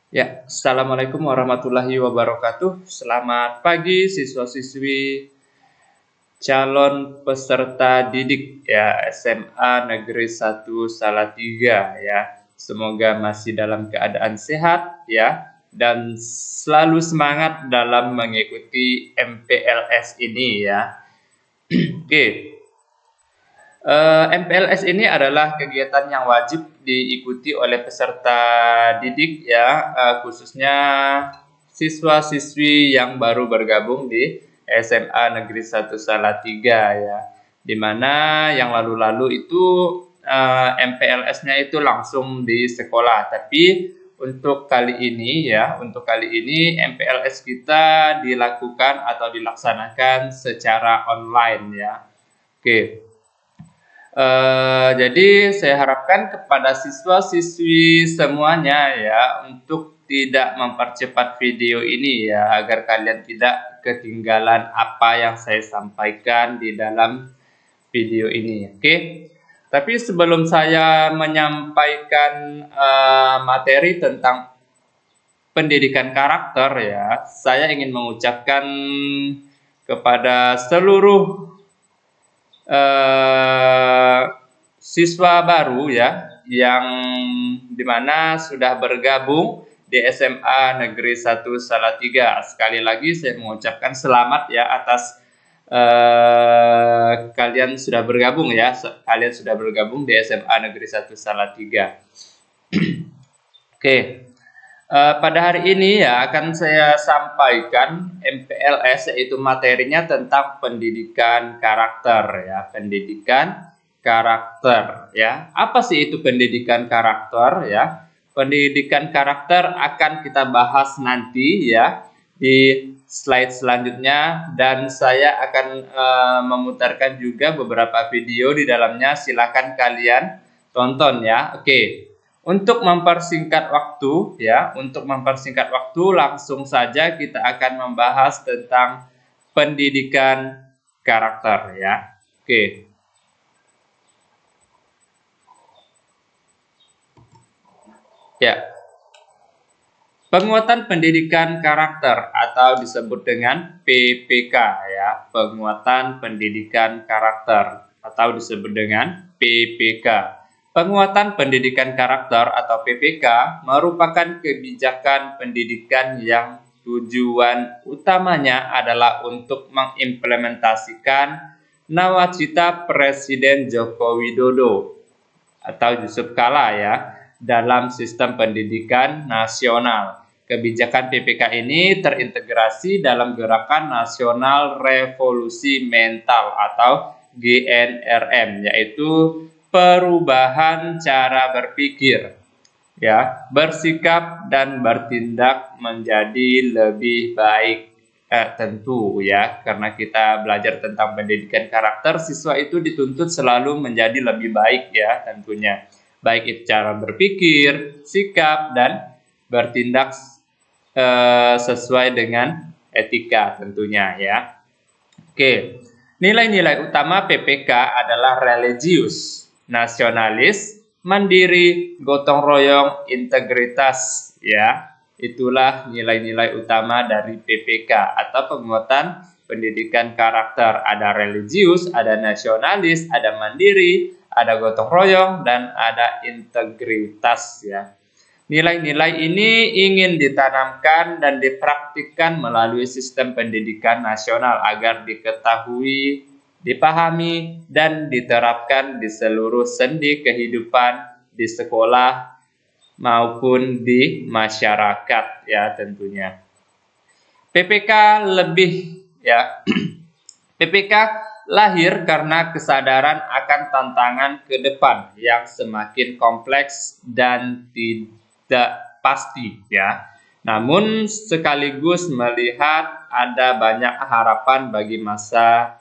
Ya, Assalamualaikum warahmatullahi wabarakatuh. Selamat pagi siswa-siswi calon peserta didik ya SMA Negeri 1 Salatiga ya. Semoga masih dalam keadaan sehat ya dan selalu semangat dalam mengikuti MPLS ini ya. Oke. MPLS ini adalah kegiatan yang wajib diikuti oleh peserta didik ya, khususnya siswa-siswi yang baru bergabung di SMA Negeri 1 Salatiga ya. Di mana yang lalu-lalu itu MPLS-nya itu langsung di sekolah, tapi untuk kali ini MPLS kita dilakukan atau dilaksanakan secara online ya. Oke. Jadi saya harapkan kepada siswa-siswi semuanya ya untuk tidak mempercepat video ini ya agar kalian tidak ketinggalan apa yang saya sampaikan di dalam video ini. Oke. Tapi sebelum saya menyampaikan materi tentang pendidikan karakter ya, saya ingin mengucapkan kepada seluruh siswa baru ya yang dimana sudah bergabung di SMA Negeri 1 Salatiga. Sekali lagi saya mengucapkan selamat ya atas kalian sudah bergabung ya. Kalian sudah bergabung di SMA Negeri 1 Salatiga. Oke. Pada hari ini ya akan saya sampaikan MPLS, yaitu materinya tentang pendidikan karakter ya, pendidikan karakter ya. Apa sih itu pendidikan karakter ya? Pendidikan karakter akan kita bahas nanti ya di slide selanjutnya, dan saya akan memutarkan juga beberapa video di dalamnya. Silakan kalian tonton ya. Oke. Untuk mempersingkat waktu langsung saja kita akan membahas tentang pendidikan karakter ya. Oke. Ya. Penguatan pendidikan karakter atau disebut dengan PPK ya. Penguatan pendidikan karakter atau disebut dengan PPK. Penguatan pendidikan karakter atau PPK merupakan kebijakan pendidikan yang tujuan utamanya adalah untuk mengimplementasikan nawacita Presiden Joko Widodo atau Yusuf Kala ya dalam sistem pendidikan nasional. Kebijakan PPK ini terintegrasi dalam Gerakan Nasional Revolusi Mental atau GNRM, yaitu perubahan cara berpikir, ya, bersikap dan bertindak menjadi lebih baik. Tentu ya, karena kita belajar tentang pendidikan karakter, siswa itu dituntut selalu menjadi lebih baik ya, tentunya. Baik itu cara berpikir, sikap, dan bertindak sesuai dengan etika tentunya ya. Oke, nilai-nilai utama PPK adalah religius, nasionalis, mandiri, gotong royong, integritas ya. Itulah nilai-nilai utama dari PPK atau penguatan pendidikan karakter. Ada religius, ada nasionalis, ada mandiri, ada gotong royong, dan ada integritas ya. Nilai-nilai ini ingin ditanamkan dan dipraktikkan melalui sistem pendidikan nasional agar diketahui, dipahami, dan diterapkan di seluruh sendi kehidupan di sekolah maupun di masyarakat ya tentunya. PPK lebih ya PPK lahir karena kesadaran akan tantangan ke depan yang semakin kompleks dan tidak pasti ya. Namun sekaligus melihat ada banyak harapan bagi masa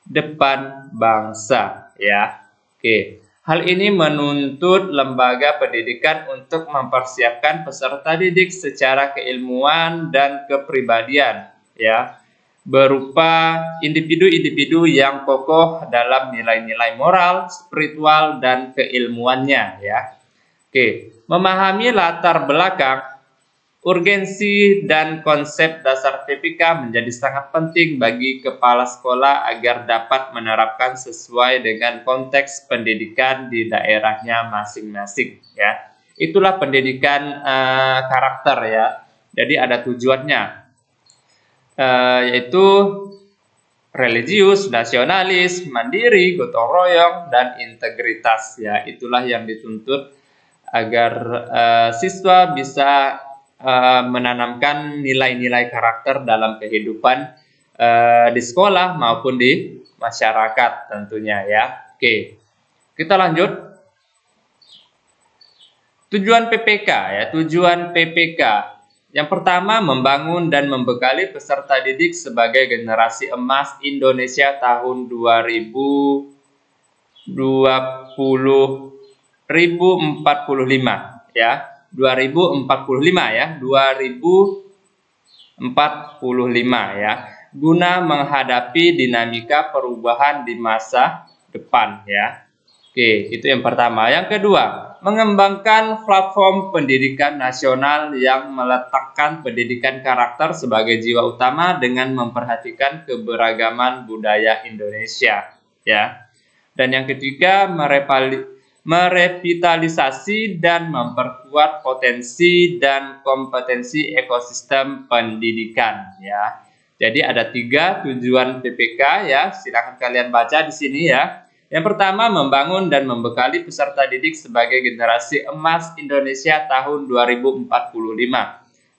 depan bangsa ya. Oke. Hal ini menuntut lembaga pendidikan untuk mempersiapkan peserta didik secara keilmuan dan kepribadian ya, berupa individu-individu yang kokoh dalam nilai-nilai moral, spiritual, dan keilmuannya ya. Oke, memahami latar belakang Urgensi dan konsep dasar PPK menjadi sangat penting bagi kepala sekolah agar dapat menerapkan sesuai dengan konteks pendidikan di daerahnya masing-masing ya. Itulah pendidikan karakter ya. Jadi ada tujuannya yaitu religius, nasionalis, mandiri, gotong royong, dan integritas ya. Itulah yang dituntut agar siswa bisa menanamkan nilai-nilai karakter dalam kehidupan di sekolah maupun di masyarakat tentunya ya. Oke, kita lanjut. Tujuan PPK ya, tujuan PPK. Yang pertama, membangun dan membekali peserta didik sebagai generasi emas Indonesia tahun 2045 ya. 2045 ya, 2045 ya, guna menghadapi dinamika perubahan di masa depan ya. Oke, itu yang pertama. Yang kedua, mengembangkan platform pendidikan nasional yang meletakkan pendidikan karakter sebagai jiwa utama dengan memperhatikan keberagaman budaya Indonesia ya. Dan yang ketiga, merevitalisasi dan memperkuat potensi dan kompetensi ekosistem pendidikan ya. Jadi ada 3 tujuan PPK ya. Silakan kalian baca di sini ya. Yang pertama, membangun dan membekali peserta didik sebagai generasi emas Indonesia tahun 2045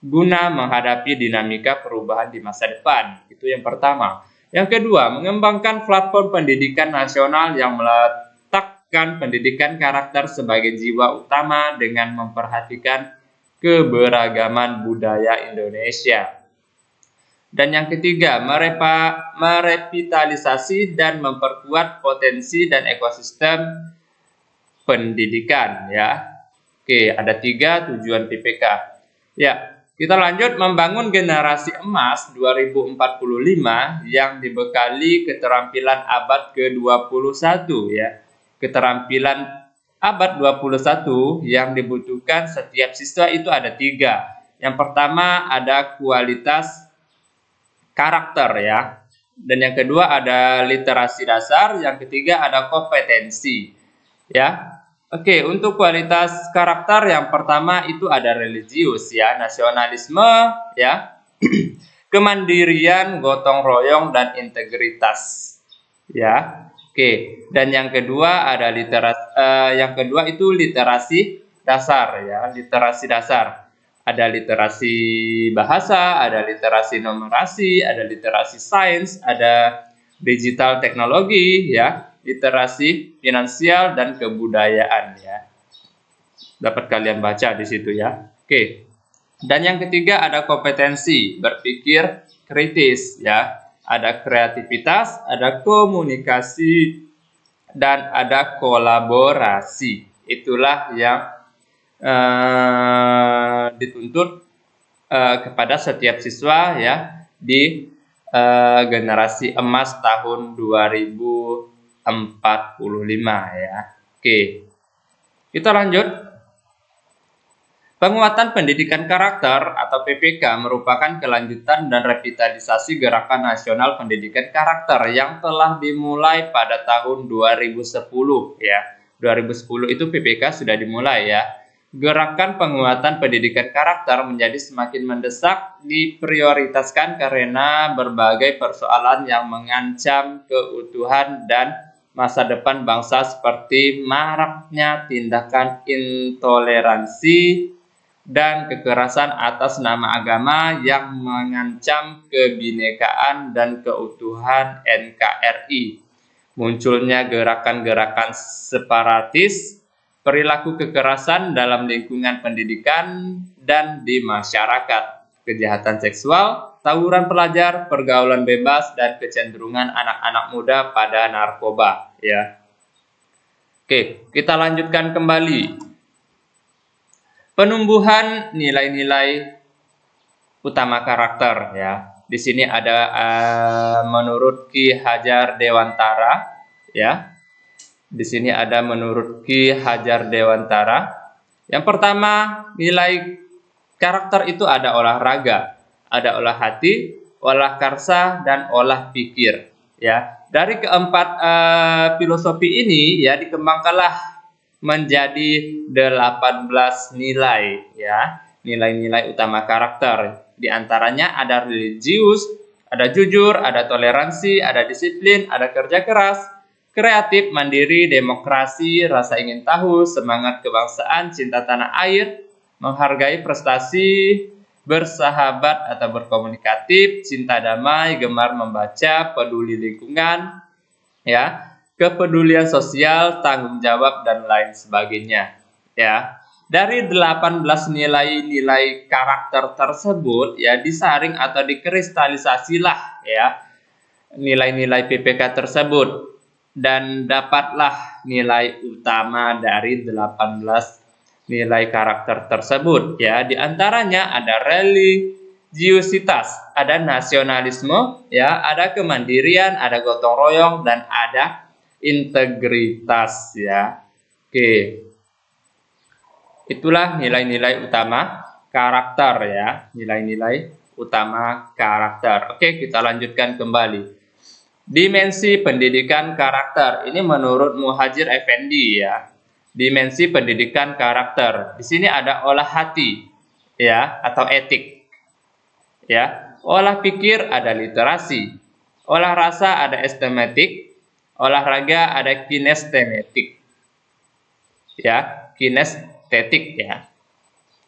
guna menghadapi dinamika perubahan di masa depan. Itu yang pertama. Yang kedua, mengembangkan platform pendidikan nasional yang meletakkan pendidikan karakter sebagai jiwa utama dengan memperhatikan keberagaman budaya Indonesia. Dan yang ketiga, merevitalisasi dan memperkuat potensi dan ekosistem pendidikan ya. Oke, ada 3 tujuan PPK. Ya, kita lanjut. Membangun generasi emas 2045 yang dibekali keterampilan abad ke-21 ya. Keterampilan abad 21 yang dibutuhkan setiap siswa itu ada 3. Yang pertama ada kualitas karakter ya. Dan yang kedua ada literasi dasar, yang ketiga ada kompetensi ya. Oke, untuk kualitas karakter yang pertama itu ada religius ya, nasionalisme ya, kemandirian, gotong royong, dan integritas ya. Oke, dan yang kedua ada itu literasi dasar ya, literasi dasar. Ada literasi bahasa, ada literasi numerasi, ada literasi sains, ada digital teknologi ya, literasi finansial dan kebudayaan ya. Dapat kalian baca di situ ya. Oke. Dan yang ketiga ada kompetensi berpikir kritis ya. Ada kreativitas, ada komunikasi, dan ada kolaborasi. Itulah yang dituntut kepada setiap siswa ya di generasi emas tahun 2045 ya. Oke. Kita lanjut. Penguatan pendidikan karakter atau PPK merupakan kelanjutan dan revitalisasi gerakan nasional pendidikan karakter yang telah dimulai pada tahun 2010 ya. 2010 itu PPK sudah dimulai ya. Gerakan penguatan pendidikan karakter menjadi semakin mendesak diprioritaskan karena berbagai persoalan yang mengancam keutuhan dan masa depan bangsa seperti maraknya tindakan intoleransi dan kekerasan atas nama agama yang mengancam kebinekaan dan keutuhan NKRI. Munculnya gerakan-gerakan separatis, perilaku kekerasan dalam lingkungan pendidikan dan di masyarakat, kejahatan seksual, tawuran pelajar, pergaulan bebas, dan kecenderungan anak-anak muda pada narkoba. Ya. Oke, kita lanjutkan kembali. Penumbuhan nilai-nilai utama karakter ya. Di sini ada menurut Ki Hajar Dewantara ya. Di sini ada menurut Ki Hajar Dewantara. Yang pertama, nilai Karakter itu ada olah raga, ada olah hati, olah karsa, dan olah pikir. Ya, dari keempat filosofi ini ya dikembangkanlah menjadi 18 nilai ya, nilai-nilai utama karakter. Di antaranya ada religius, ada jujur, ada toleransi, ada disiplin, ada kerja keras, kreatif, mandiri, demokrasi, rasa ingin tahu, semangat kebangsaan, cinta tanah air, menghargai prestasi, bersahabat atau berkomunikatif, cinta damai, gemar membaca, peduli lingkungan, ya, kepedulian sosial, tanggung jawab dan lain sebagainya, ya. Dari 18 nilai-nilai karakter tersebut ya disaring atau dikristalisasilah ya nilai-nilai PPK tersebut dan dapatlah nilai utama dari 18 nilai karakter tersebut ya. Di antaranya ada religiusitas, ada nasionalisme ya, ada kemandirian, ada gotong royong dan ada integritas ya. Oke. Itulah nilai-nilai utama karakter ya, nilai-nilai utama karakter. Oke, kita lanjutkan kembali. Dimensi pendidikan karakter ini menurut Muhadjir Effendi ya. Dimensi pendidikan karakter. Di sini ada olah hati ya atau etik. Ya. Olah pikir ada literasi. Olah rasa ada estetik. Olahraga ada kinestetik. Ya, kinestetik ya.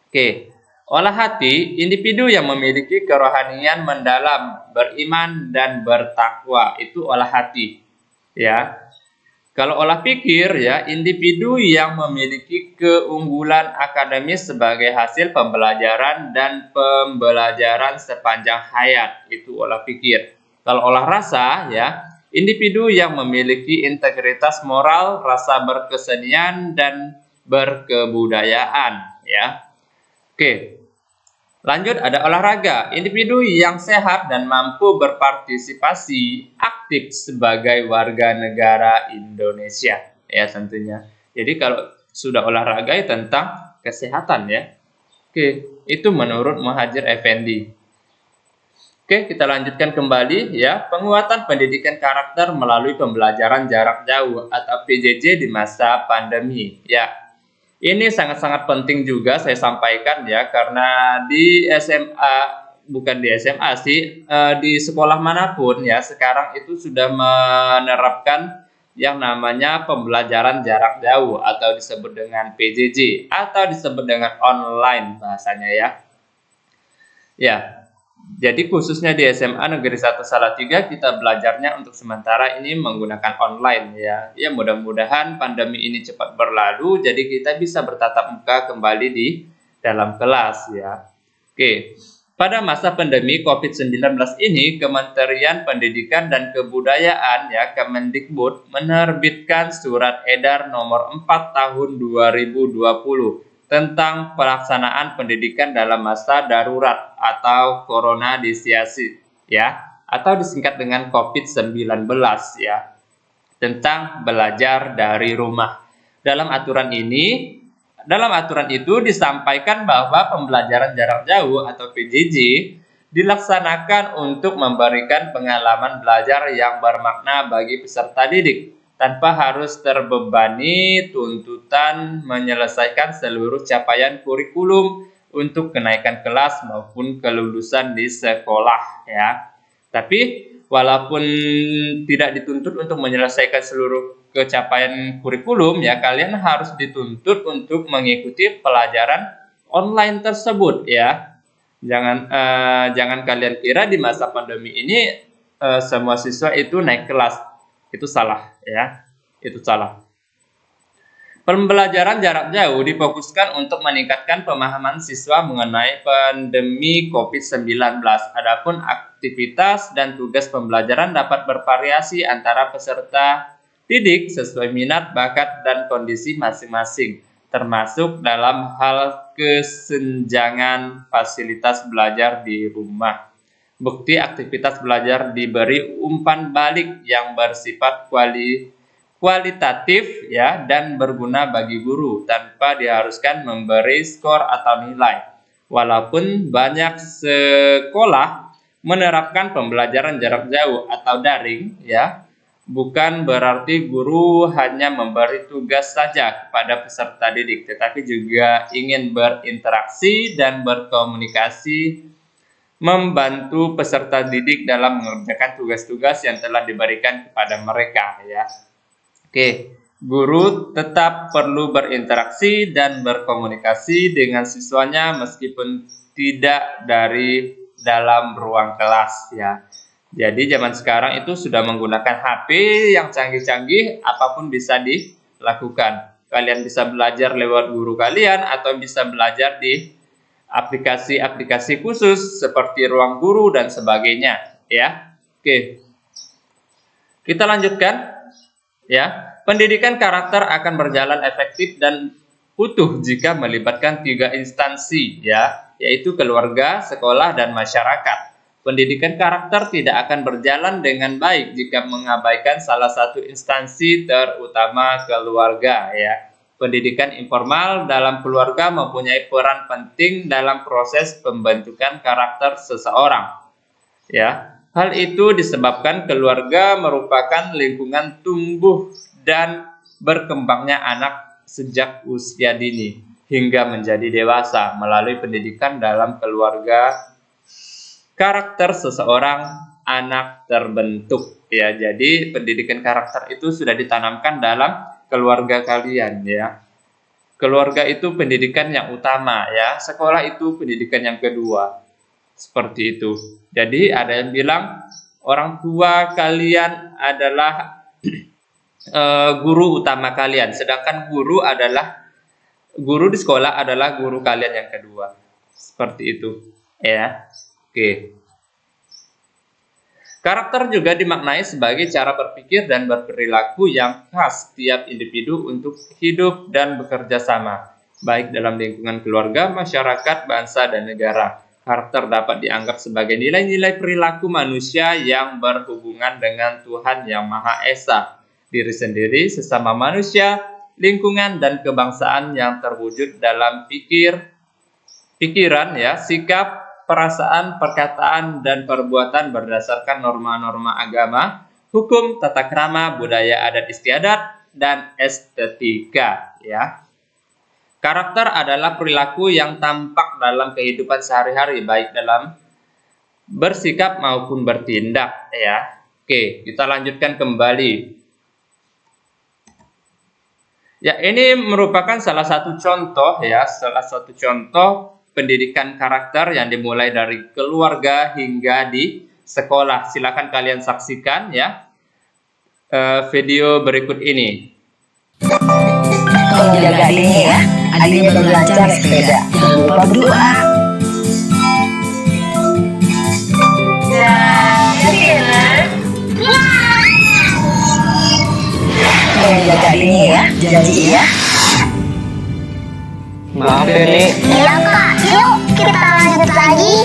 Oke. Olah hati, individu yang memiliki kerohanian mendalam, beriman dan bertakwa, itu olah hati. Ya. Kalau olah pikir ya, individu yang memiliki keunggulan akademis sebagai hasil pembelajaran dan pembelajaran sepanjang hayat, itu olah pikir. Kalau olah rasa ya, individu yang memiliki integritas moral, rasa berkesenian dan berkebudayaan ya. Oke. Lanjut ada olahraga, individu yang sehat dan mampu berpartisipasi aktif sebagai warga negara Indonesia ya tentunya. Jadi kalau sudah olahraga ya tentang kesehatan ya. Oke, itu menurut Muhadjir Effendi. Oke, kita lanjutkan kembali ya. Penguatan pendidikan karakter melalui pembelajaran jarak jauh atau PJJ di masa pandemi ya. Ini sangat-sangat penting juga saya sampaikan ya, karena di SMA, bukan di SMA sih, di sekolah manapun ya, sekarang itu sudah menerapkan yang namanya pembelajaran jarak jauh atau disebut dengan PJJ atau disebut dengan online bahasanya ya. Ya, jadi khususnya di SMA Negeri 1 Salatiga kita belajarnya untuk sementara ini menggunakan online ya. Ya mudah-mudahan pandemi ini cepat berlalu jadi kita bisa bertatap muka kembali di dalam kelas ya. Oke. Pada masa pandemi COVID-19 ini Kementerian Pendidikan dan Kebudayaan ya Kemendikbud menerbitkan surat edar nomor 4 tahun 2020 tentang pelaksanaan pendidikan dalam masa darurat atau koronadisiasi ya atau disingkat dengan COVID-19 ya tentang belajar dari rumah. Dalam aturan itu disampaikan bahwa pembelajaran jarak jauh atau PJJ dilaksanakan untuk memberikan pengalaman belajar yang bermakna bagi peserta didik tanpa harus terbebani tuntutan menyelesaikan seluruh capaian kurikulum untuk kenaikan kelas maupun kelulusan di sekolah ya. Tapi walaupun tidak dituntut untuk menyelesaikan seluruh capaian kurikulum ya, kalian harus dituntut untuk mengikuti pelajaran online tersebut ya. Jangan kalian kira di masa pandemi ini semua siswa itu naik kelas. Itu salah ya. Itu salah. Pembelajaran jarak jauh difokuskan untuk meningkatkan pemahaman siswa mengenai pandemi COVID-19. Adapun aktivitas dan tugas pembelajaran dapat bervariasi antara peserta didik sesuai minat, bakat, dan kondisi masing-masing, termasuk dalam hal kesenjangan fasilitas belajar di rumah. Bukti aktivitas belajar diberi umpan balik yang bersifat kualitatif ya dan berguna bagi guru tanpa diharuskan memberi skor atau nilai. Walaupun banyak sekolah menerapkan pembelajaran jarak jauh atau daring, ya, bukan berarti guru hanya memberi tugas saja kepada peserta didik, tetapi juga ingin berinteraksi dan berkomunikasi, membantu peserta didik dalam mengerjakan tugas-tugas yang telah diberikan kepada mereka, ya. Oke, guru tetap perlu berinteraksi dan berkomunikasi dengan siswanya meskipun tidak dari dalam ruang kelas, ya. Jadi zaman sekarang itu sudah menggunakan HP yang canggih-canggih, apapun bisa dilakukan. Kalian bisa belajar lewat guru kalian atau bisa belajar di aplikasi-aplikasi khusus seperti Ruang Guru dan sebagainya, ya. Oke. Kita lanjutkan, ya. Pendidikan karakter akan berjalan efektif dan utuh jika melibatkan 3 instansi, ya, yaitu keluarga, sekolah, dan masyarakat. Pendidikan karakter tidak akan berjalan dengan baik jika mengabaikan salah satu instansi, terutama keluarga, ya. Pendidikan informal dalam keluarga mempunyai peran penting dalam proses pembentukan karakter seseorang. Ya, hal itu disebabkan keluarga merupakan lingkungan tumbuh dan berkembangnya anak sejak usia dini hingga menjadi dewasa. Melalui pendidikan dalam keluarga, karakter seseorang anak terbentuk. Ya, jadi pendidikan karakter itu sudah ditanamkan dalam keluarga kalian, ya. Keluarga itu pendidikan yang utama, ya. Sekolah itu pendidikan yang kedua. Seperti itu. Jadi ada yang bilang orang tua kalian adalah guru utama kalian, sedangkan guru di sekolah adalah guru kalian yang kedua. Seperti itu, ya. Oke. Karakter juga dimaknai sebagai cara berpikir dan berperilaku yang khas tiap individu untuk hidup dan bekerja sama, baik dalam lingkungan keluarga, masyarakat, bangsa, dan negara. Karakter dapat dianggap sebagai nilai-nilai perilaku manusia yang berhubungan dengan Tuhan Yang Maha Esa, diri sendiri, sesama manusia, lingkungan, dan kebangsaan yang terwujud dalam pikiran, ya, sikap, perasaan, perkataan, dan perbuatan berdasarkan norma-norma agama, hukum, tata krama, budaya adat istiadat, dan estetika, ya. Karakter adalah perilaku yang tampak dalam kehidupan sehari-hari, baik dalam bersikap maupun bertindak, ya. Oke, kita lanjutkan kembali. Ya, ini merupakan salah satu contoh, ya, pendidikan karakter yang dimulai dari keluarga hingga di sekolah. Silakan kalian saksikan, ya, video berikut ini. Tolong jaga adiknya, ya. Adiknya baru lancar naik sepeda. Jangan lupa berdoa. Tolong jaga adiknya, ya. Janji, ya. Maaf ya, Nek. Iya Kak, yuk kita lanjut lagi.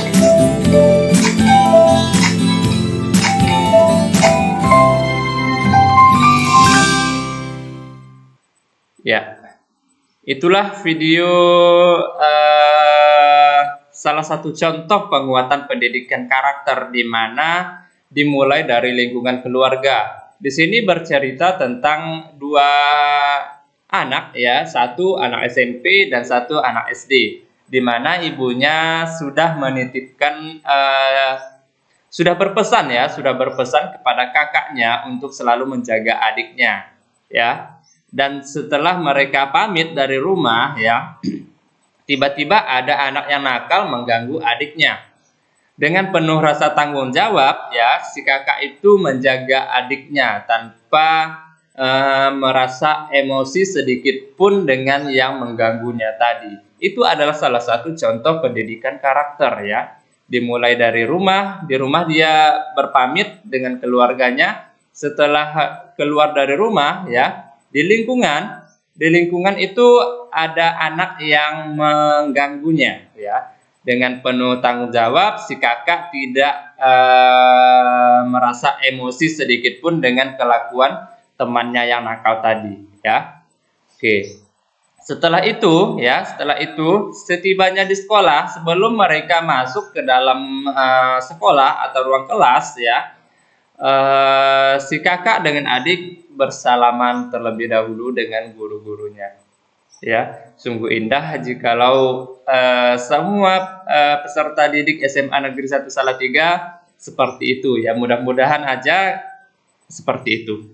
Ya, itulah video salah satu contoh penguatan pendidikan karakter di mana dimulai dari lingkungan keluarga. Di sini bercerita tentang 2 anak, ya, satu anak SMP dan satu anak SD, di mana ibunya sudah menitipkan, sudah berpesan kepada kakaknya untuk selalu menjaga adiknya, ya. Dan setelah mereka pamit dari rumah, ya, tiba-tiba ada anak yang nakal mengganggu adiknya. Dengan penuh rasa tanggung jawab, ya, si kakak itu menjaga adiknya tanpa merasa emosi sedikit pun dengan yang mengganggunya tadi. Itu adalah salah satu contoh pendidikan karakter, ya. Dimulai dari rumah, di rumah dia berpamit dengan keluarganya. Setelah keluar dari rumah, ya, di lingkungan itu ada anak yang mengganggunya, ya. Dengan penuh tanggung jawab, si kakak tidak merasa emosi sedikit pun dengan kelakuan temannya yang nakal tadi, ya. Oke. Setelah itu setibanya di sekolah, sebelum mereka masuk ke dalam sekolah atau ruang kelas ya, si kakak dengan adik bersalaman terlebih dahulu dengan guru-gurunya. Ya, sungguh indah jikalau semua peserta didik SMA Negeri 1 Salatiga seperti itu ya. Mudah-mudahan aja seperti itu.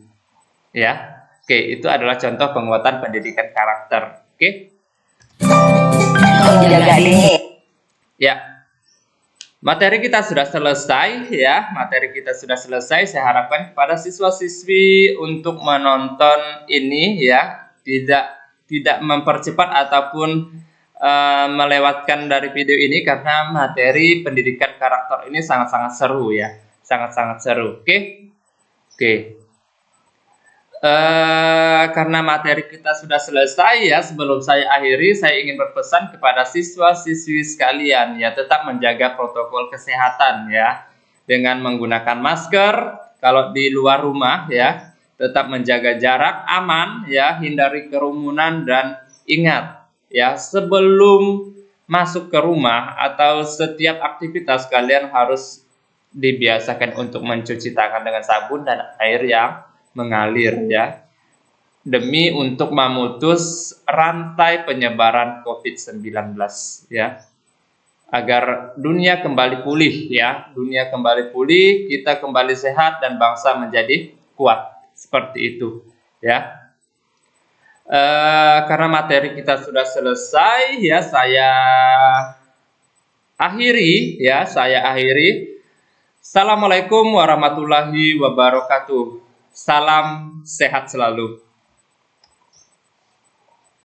Ya. Oke, itu adalah contoh penguatan pendidikan karakter. Oke. Menjaga diri. Ya. Materi kita sudah selesai ya. Materi kita sudah selesai. Saya harapkan kepada siswa-siswi untuk menonton ini ya, tidak mempercepat ataupun melewatkan dari video ini karena materi pendidikan karakter ini sangat-sangat seru ya. Sangat-sangat seru. Oke. Oke. Karena materi kita sudah selesai ya, sebelum saya akhiri, saya ingin berpesan kepada siswa-siswi sekalian ya, tetap menjaga protokol kesehatan ya, dengan menggunakan masker kalau di luar rumah ya, tetap menjaga jarak aman ya, hindari kerumunan dan ingat ya, sebelum masuk ke rumah atau setiap aktivitas kalian harus dibiasakan untuk mencuci tangan dengan sabun dan air yang mengalir ya, demi untuk memutus rantai penyebaran COVID-19 ya, agar dunia kembali pulih ya, dunia kembali pulih, kita kembali sehat dan bangsa menjadi kuat, seperti itu ya. Karena materi kita sudah selesai ya, saya akhiri. Assalamualaikum warahmatullahi wabarakatuh. Salam sehat selalu.